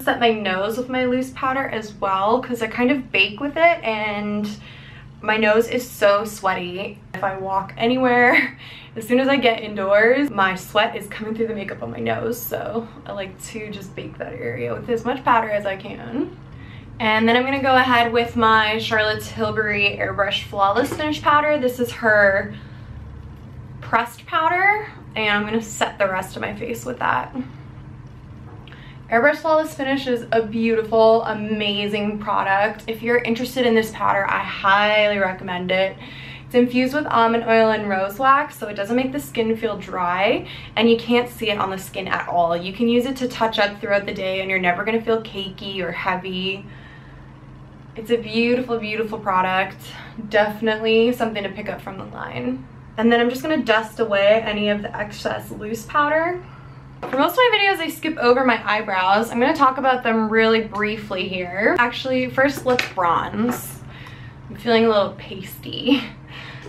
Set my nose with my loose powder as well because I kind of bake with it and my nose is so sweaty. If I walk anywhere, as soon as I get indoors, my sweat is coming through the makeup on my nose. So I like to just bake that area with as much powder as I can. And then I'm gonna go ahead with my Charlotte Tilbury Airbrush Flawless Finish Powder. This is her pressed powder, and I'm gonna set the rest of my face with that. Airbrush Flawless Finish is a beautiful, amazing product. If you're interested in this powder, I highly recommend it. It's infused with almond oil and rose wax, so it doesn't make the skin feel dry, and you can't see it on the skin at all. You can use it to touch up throughout the day, and you're never gonna feel cakey or heavy. It's a beautiful, beautiful product. Definitely something to pick up from the line. And then I'm just gonna dust away any of the excess loose powder. For most of my videos, I skip over my eyebrows. I'm gonna talk about them really briefly here. Actually, first let's bronze. I'm feeling a little pasty.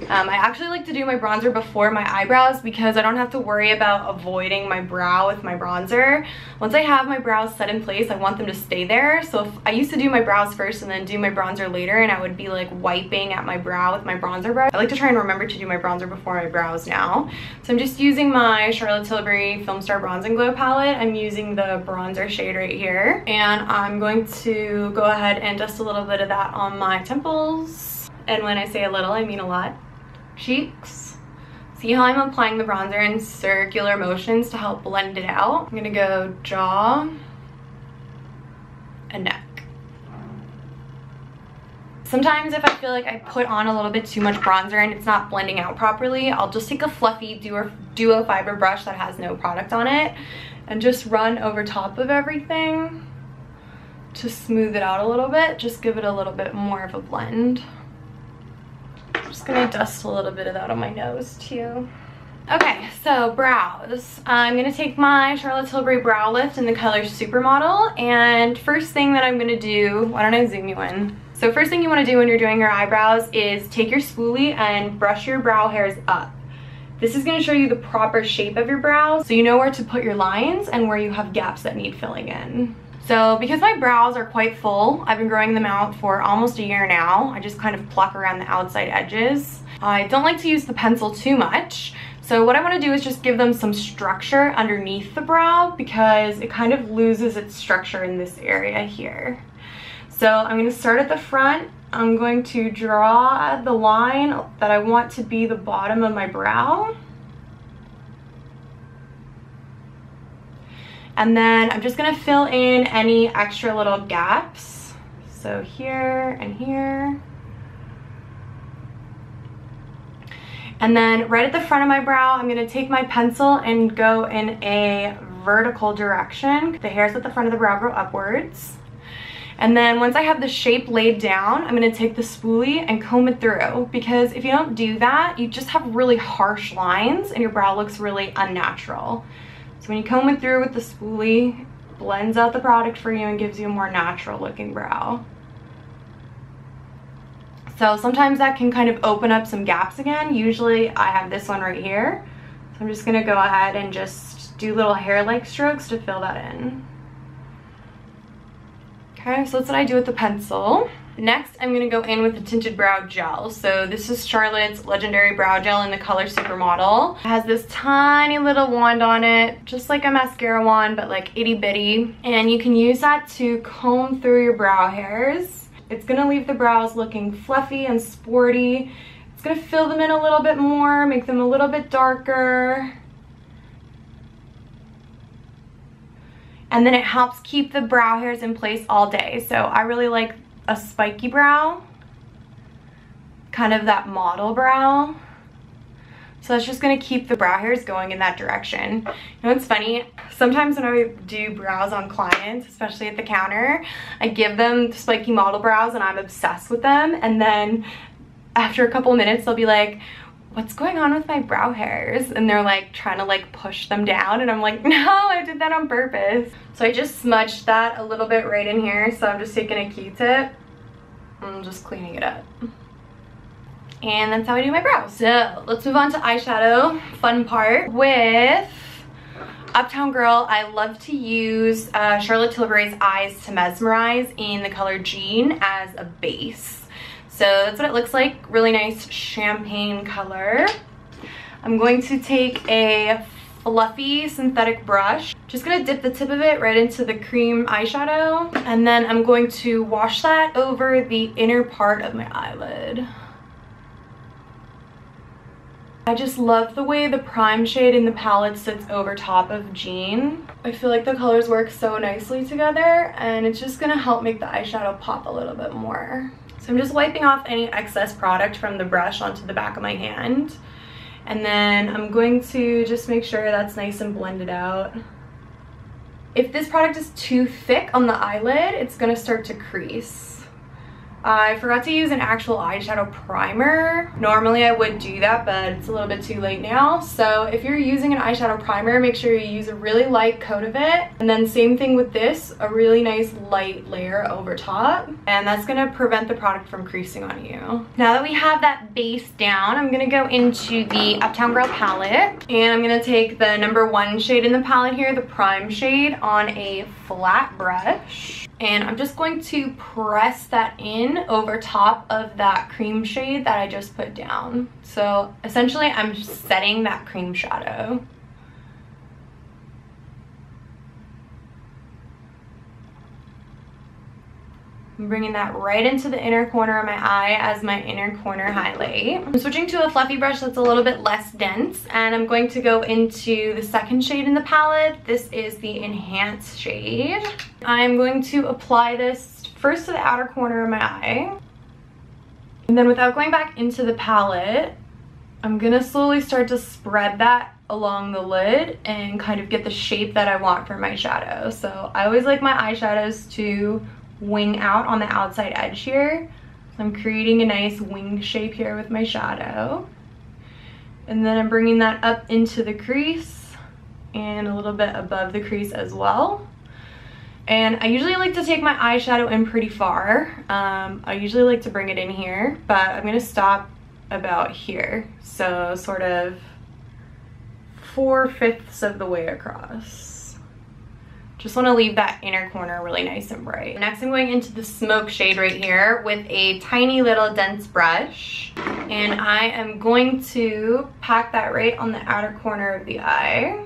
I actually like to do my bronzer before my eyebrows because I don't have to worry about avoiding my brow with my bronzer. Once I have my brows set in place, I want them to stay there. So if I used to do my brows first and then do my bronzer later, and I would be like wiping at my brow with my bronzer brush. I like to try and remember to do my bronzer before my brows now. So I'm just using my Charlotte Tilbury Film Star Bronze and Glow palette. I'm using the bronzer shade right here. And I'm going to go ahead and dust a little bit of that on my temples. And when I say a little, I mean a lot. Cheeks. See how I'm applying the bronzer in circular motions to help blend it out? I'm gonna go jaw and neck. Sometimes if I feel like I put on a little bit too much bronzer and it's not blending out properly, I'll just take a fluffy duo fiber brush that has no product on it and just run over top of everything to smooth it out a little bit. Just give it a little bit more of a blend. I'm just gonna dust a little bit of that on my nose too. Okay, so brows. I'm gonna take my Charlotte Tilbury Brow Lift in the color Supermodel, and first thing that I'm gonna do, why don't I zoom you in? So first thing you wanna do when you're doing your eyebrows is take your spoolie and brush your brow hairs up. This is gonna show you the proper shape of your brows, so you know where to put your lines and where you have gaps that need filling in. So because my brows are quite full, I've been growing them out for almost a year now. I just kind of pluck around the outside edges. I don't like to use the pencil too much. So what I want to do is just give them some structure underneath the brow because it kind of loses its structure in this area here. So I'm going to start at the front. I'm going to draw the line that I want to be the bottom of my brow. And then I'm just gonna fill in any extra little gaps. So here and here. And then right at the front of my brow, I'm gonna take my pencil and go in a vertical direction. The hairs at the front of the brow grow upwards. And then once I have the shape laid down, I'm gonna take the spoolie and comb it through, because if you don't do that, you just have really harsh lines and your brow looks really unnatural. So when you comb it through with the spoolie, it blends out the product for you and gives you a more natural looking brow. So sometimes that can kind of open up some gaps again. Usually I have this one right here. So I'm just gonna go ahead and just do little hair-like strokes to fill that in. Okay, so that's what I do with the pencil. Next, I'm gonna go in with the tinted brow gel. So this is Charlotte's Legendary Brow Gel in the color Supermodel. It has this tiny little wand on it, just like a mascara wand, but like itty bitty. And you can use that to comb through your brow hairs. It's gonna leave the brows looking fluffy and sporty. It's gonna fill them in a little bit more, make them a little bit darker. And then it helps keep the brow hairs in place all day. So I really like a spiky brow, kind of that model brow. So that's just gonna keep the brow hairs going in that direction. You know what's funny? Sometimes when I do brows on clients, especially at the counter, I give them spiky model brows and I'm obsessed with them. And then after a couple of minutes, they'll be like, what's going on with my brow hairs? And they're like trying to like push them down, and I'm like, no, I did that on purpose. So I just smudged that a little bit right in here. So I'm just taking a Q-tip and I'm just cleaning it up. And that's how I do my brows. So let's move on to eyeshadow, fun part, with Uptown Girl. I love to use Charlotte Tilbury's Eyes to Mesmerize in the color Jean as a base. So that's what it looks like. Really nice champagne color. I'm going to take a fluffy synthetic brush. Just gonna dip the tip of it right into the cream eyeshadow, and then I'm going to wash that over the inner part of my eyelid. I just love the way the prime shade in the palette sits over top of Jean. I feel like the colors work so nicely together, and it's just gonna help make the eyeshadow pop a little bit more. So I'm just wiping off any excess product from the brush onto the back of my hand. And then I'm going to just make sure that's nice and blended out. If this product is too thick on the eyelid, it's gonna start to crease. I forgot to use an actual eyeshadow primer. Normally I would do that, but it's a little bit too late now. So if you're using an eyeshadow primer, make sure you use a really light coat of it. And then same thing with this, a really nice light layer over top. And that's gonna prevent the product from creasing on you. Now that we have that base down, I'm gonna go into the Uptown Girl palette. And I'm gonna take the #1 shade in the palette here, the prime shade, on a flat brush. And I'm just going to press that in over top of that cream shade that I just put down. So essentially I'm setting that cream shadow. I'm bringing that right into the inner corner of my eye as my inner corner highlight. I'm switching to a fluffy brush that's a little bit less dense, and I'm going to go into the second shade in the palette. This is the Enhance shade. I'm going to apply this first to the outer corner of my eye. And then without going back into the palette, I'm gonna slowly start to spread that along the lid and kind of get the shape that I want for my shadow. So I always like my eyeshadows to wing out on the outside edge here. So I'm creating a nice wing shape here with my shadow. And then I'm bringing that up into the crease and a little bit above the crease as well. And I usually like to take my eyeshadow in pretty far. I usually like to bring it in here, but I'm gonna stop about here. So sort of 4/5 of the way across. Just want to leave that inner corner really nice and bright. Next, I'm going into the Smoke shade right here with a tiny little dense brush. And I am going to pack that right on the outer corner of the eye.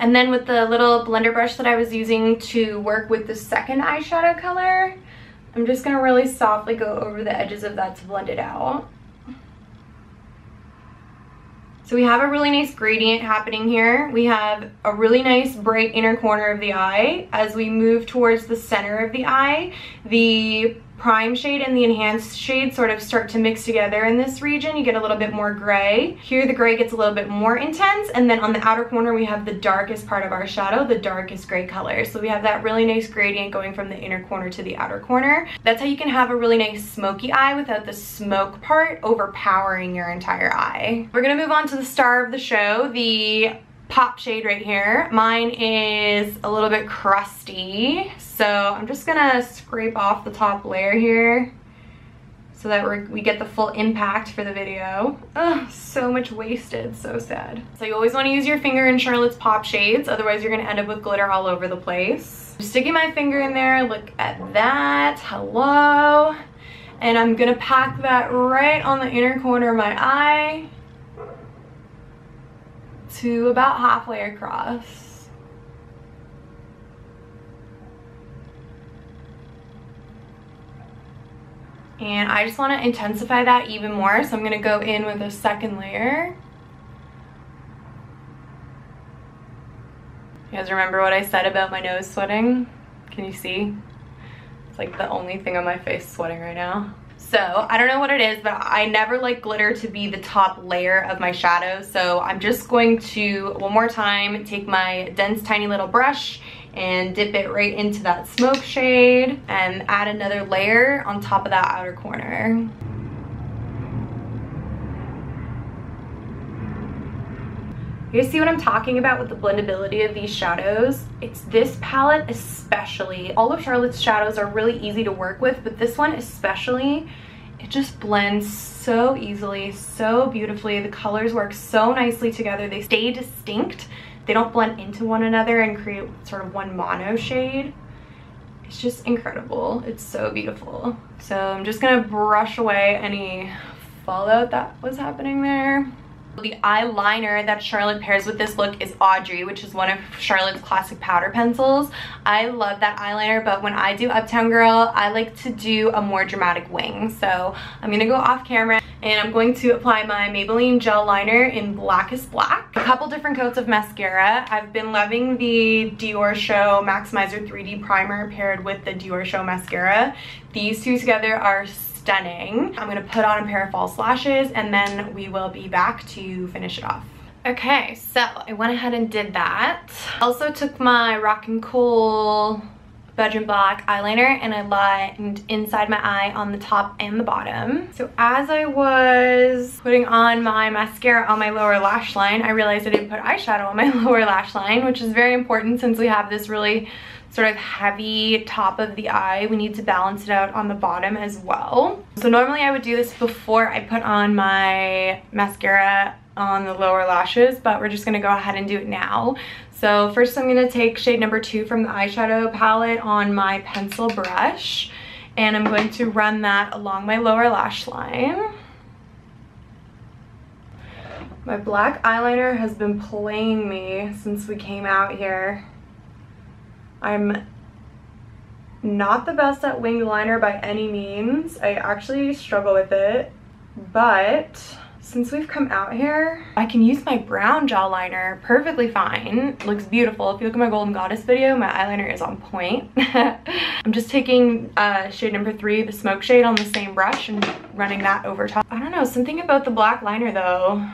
And then with the little blender brush that I was using to work with the second eyeshadow color, I'm just going to really softly go over the edges of that to blend it out. So we have a really nice gradient happening here. We have a really nice bright inner corner of the eye. As we move towards the center of the eye, the prime shade and the enhanced shade sort of start to mix together in this region. You get a little bit more gray. Here the gray gets a little bit more intense, and then on the outer corner we have the darkest part of our shadow, the darkest gray color. So we have that really nice gradient going from the inner corner to the outer corner. That's how you can have a really nice smoky eye without the smoke part overpowering your entire eye. We're gonna move on to the star of the show, the Pop shade right here. Mine is a little bit crusty, so I'm just gonna scrape off the top layer here so that we get the full impact for the video. Ugh, so much wasted, so sad. So you always want to use your finger in Charlotte's Pop shades, otherwise you're gonna end up with glitter all over the place. I'm sticking my finger in there, look at that, hello. And I'm gonna pack that right on the inner corner of my eye to about halfway across. And I just want to intensify that even more, so I'm going to go in with a second layer. You guys remember what I said about my nose sweating? Can you see? It's like the only thing on my face sweating right now. So I don't know what it is, but I never like glitter to be the top layer of my shadow. So I'm just going to, one more time, take my dense tiny little brush and dip it right into that Smoke shade and add another layer on top of that outer corner. You guys see what I'm talking about with the blendability of these shadows? It's this palette especially. All of Charlotte's shadows are really easy to work with, but this one especially It just blends so easily, so beautifully. The colors work so nicely together. They stay distinct. They don't blend into one another and create sort of one mono shade. It's just incredible. It's so beautiful. So I'm just gonna brush away any fallout that was happening there. The eyeliner that Charlotte pairs with this look is Audrey, which is one of Charlotte's classic powder pencils. I love that eyeliner, but when I do Uptown Girl, I like to do a more dramatic wing. So I'm gonna go off camera and I'm going to apply my Maybelline gel liner in Blackest Black. A couple different coats of mascara. I've been loving the Dior Show Maximizer 3D Primer paired with the Dior Show mascara. These two together are stunning. I'm gonna put on a pair of false lashes and then we will be back to finish it off. Okay, so I went ahead and did that. Also took my Rockin' Cool Bedroom Black eyeliner and I lined inside my eye on the top and the bottom. So as I was putting on my mascara on my lower lash line, I realized I didn't put eyeshadow on my lower lash line, which is very important since we have this really sort of heavy top of the eye. We need to balance it out on the bottom as well. So normally I would do this before I put on my mascara on the lower lashes, but we're just gonna go ahead and do it now. So first I'm gonna take shade number 2 from the eyeshadow palette on my pencil brush, and I'm going to run that along my lower lash line. My black eyeliner has been playing me since we came out here. I'm not the best at winged liner by any means. I actually struggle with it, but since we've come out here, I can use my brown gel liner perfectly fine. It looks beautiful. If you look at my Golden Goddess video, my eyeliner is on point. I'm just taking shade number 3, the smoke shade, on the same brush and running that over top. I don't know, something about the black liner though.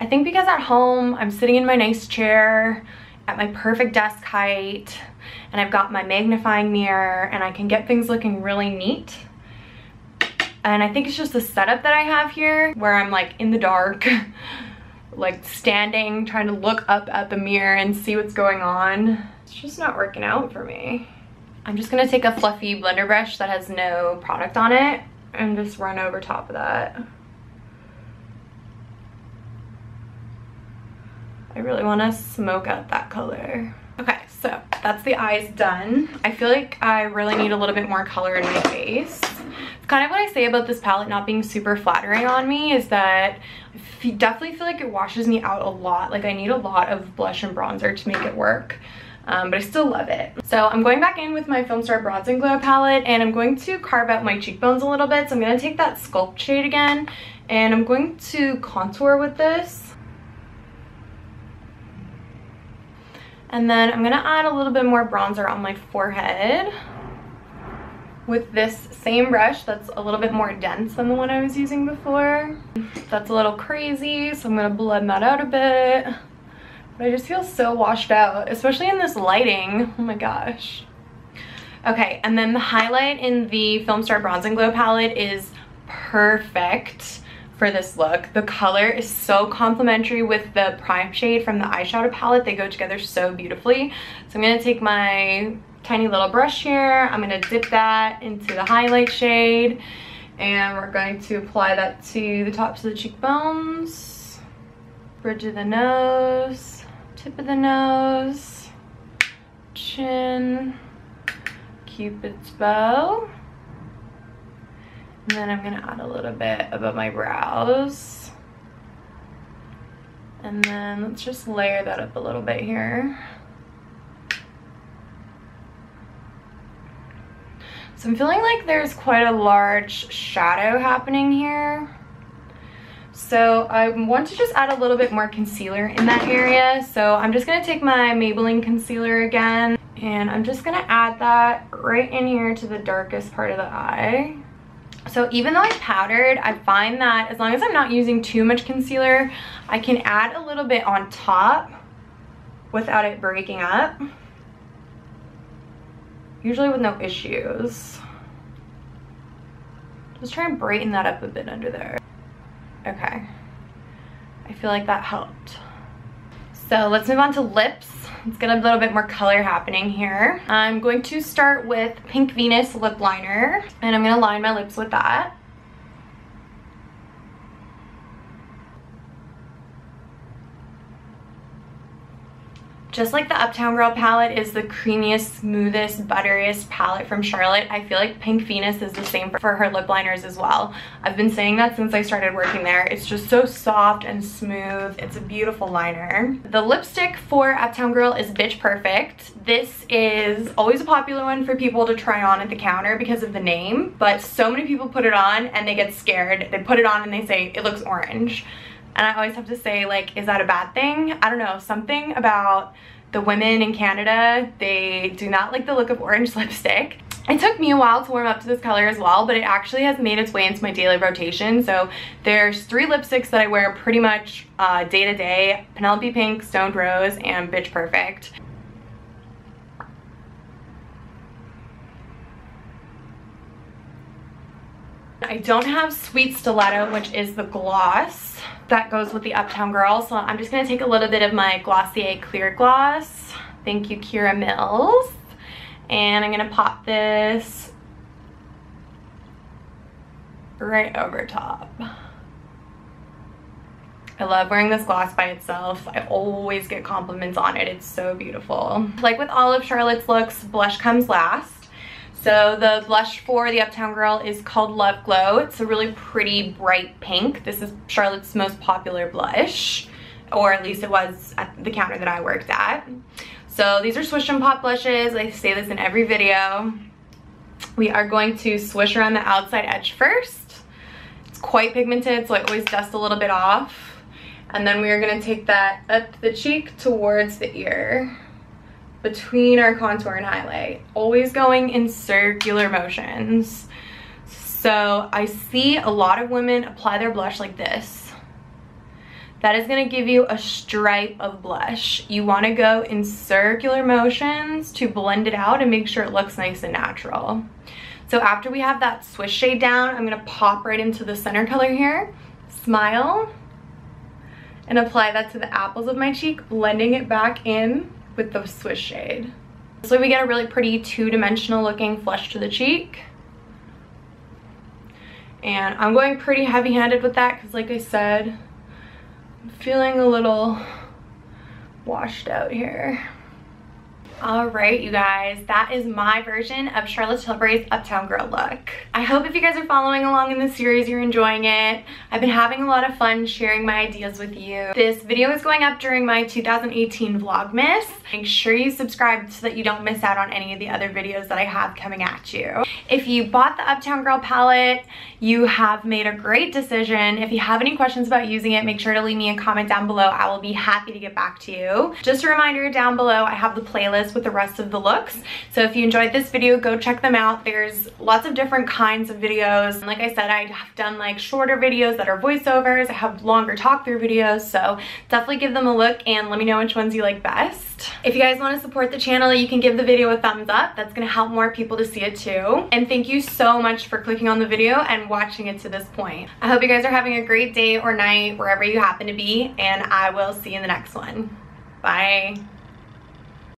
I think because at home, I'm sitting in my nice chair at my perfect desk height, and I've got my magnifying mirror and I can get things looking really neat. And I think it's just the setup that I have here where I'm like in the dark, like standing, trying to look up at the mirror and see what's going on. It's just not working out for me. I'm just gonna take a fluffy blender brush that has no product on it and just run over top of that. I really want to smoke out that color. Okay, so that's the eyes done. I feel like I really need a little bit more color in my face. It's kind of what I say about this palette not being super flattering on me, is that I definitely feel like it washes me out a lot. Like I need a lot of blush and bronzer to make it work. But I still love it. So I'm going back in with my Film Star Bronze and Glow palette and I'm going to carve out my cheekbones a little bit. So I'm going to take that Sculpt shade again and I'm going to contour with this. And then I'm gonna add a little bit more bronzer on my forehead with this same brush that's a little bit more dense than the one I was using before. That's a little crazy, so I'm gonna blend that out a bit. But I just feel so washed out, especially in this lighting. Oh my gosh. Okay, and then the highlight in the Film Star Bronze and Glow palette is perfect for this look. The color is so complementary with the prime shade from the eyeshadow palette. They go together so beautifully. So I'm gonna take my tiny little brush here. I'm gonna dip that into the highlight shade and we're going to apply that to the tops of the cheekbones, bridge of the nose, tip of the nose, chin, Cupid's bow. And then I'm gonna add a little bit above my brows. And then let's just layer that up a little bit here. So I'm feeling like there's quite a large shadow happening here. So I want to just add a little bit more concealer in that area. So I'm just gonna take my Maybelline concealer again, and I'm just gonna add that right in here to the darkest part of the eye. So even though I powdered, I find that as long as I'm not using too much concealer, I can add a little bit on top without it breaking up. Usually with no issues. Just try and brighten that up a bit under there. Okay. I feel like that helped. So let's move on to lips. Let's get a little bit more color happening here. I'm going to start with Pink Venus lip liner and I'm gonna line my lips with that. Just like the Uptown Girl palette is the creamiest, smoothest, butteriest palette from Charlotte, I feel like Pink Venus is the same for her lip liners as well. I've been saying that since I started working there. It's just so soft and smooth. It's a beautiful liner. The lipstick for Uptown Girl is Bitch Perfect. This is always a popular one for people to try on at the counter because of the name, but so many people put it on and they get scared. They put it on and they say it looks orange. And I always have to say, like, is that a bad thing? I don't know, something about the women in Canada, they do not like the look of orange lipstick. It took me a while to warm up to this color as well, but it actually has made its way into my daily rotation. So there's 3 lipsticks that I wear pretty much day to day: Penelope Pink, Stoned Rose, and Bitch Perfect. I don't have Sweet Stiletto, which is the gloss that goes with the Uptown Girl, so I'm just going to take a little bit of my Glossier Clear Gloss. Thank you, Kira Mills. And I'm going to pop this right over top. I love wearing this gloss by itself. I always get compliments on it. It's so beautiful. Like with all of Charlotte's looks, blush comes last. So the blush for the Uptown Girl is called Love Glow. It's a really pretty bright pink. This is Charlotte's most popular blush, or at least it was at the counter that I worked at. So these are Swish and Pop blushes. I say this in every video. We are going to swish around the outside edge first. It's quite pigmented, so I always dust a little bit off. And then we are going to take that up the cheek towards the ear, between our contour and highlight, always going in circular motions. So I see a lot of women apply their blush like this. That is going to give you a stripe of blush. You want to go in circular motions to blend it out and make sure it looks nice and natural. So after we have that swish shade down, I'm going to pop right into the center color here, smile, and apply that to the apples of my cheek, blending it back in with the swish shade. So we get a really pretty two-dimensional looking flush to the cheek. And I'm going pretty heavy-handed with that because, like I said, I'm feeling a little washed out here. Alright, you guys, that is my version of Charlotte Tilbury's Uptown Girl look. I hope if you guys are following along in this series, you're enjoying it. I've been having a lot of fun sharing my ideas with you. This video is going up during my 2018 Vlogmas. Make sure you subscribe so that you don't miss out on any of the other videos that I have coming at you. If you bought the Uptown Girl palette, you have made a great decision. If you have any questions about using it, make sure to leave me a comment down below. I will be happy to get back to you. Just a reminder, down below I have the playlist with the rest of the looks. So if you enjoyed this video, go check them out. There's lots of different kinds of videos. And like I said, I have done like shorter videos that are voiceovers. I have longer talk through videos. So definitely give them a look and let me know which ones you like best. If you guys want to support the channel, you can give the video a thumbs up. That's going to help more people to see it too. And thank you so much for clicking on the video and watching it to this point. I hope you guys are having a great day or night wherever you happen to be, and I will see you in the next one. Bye.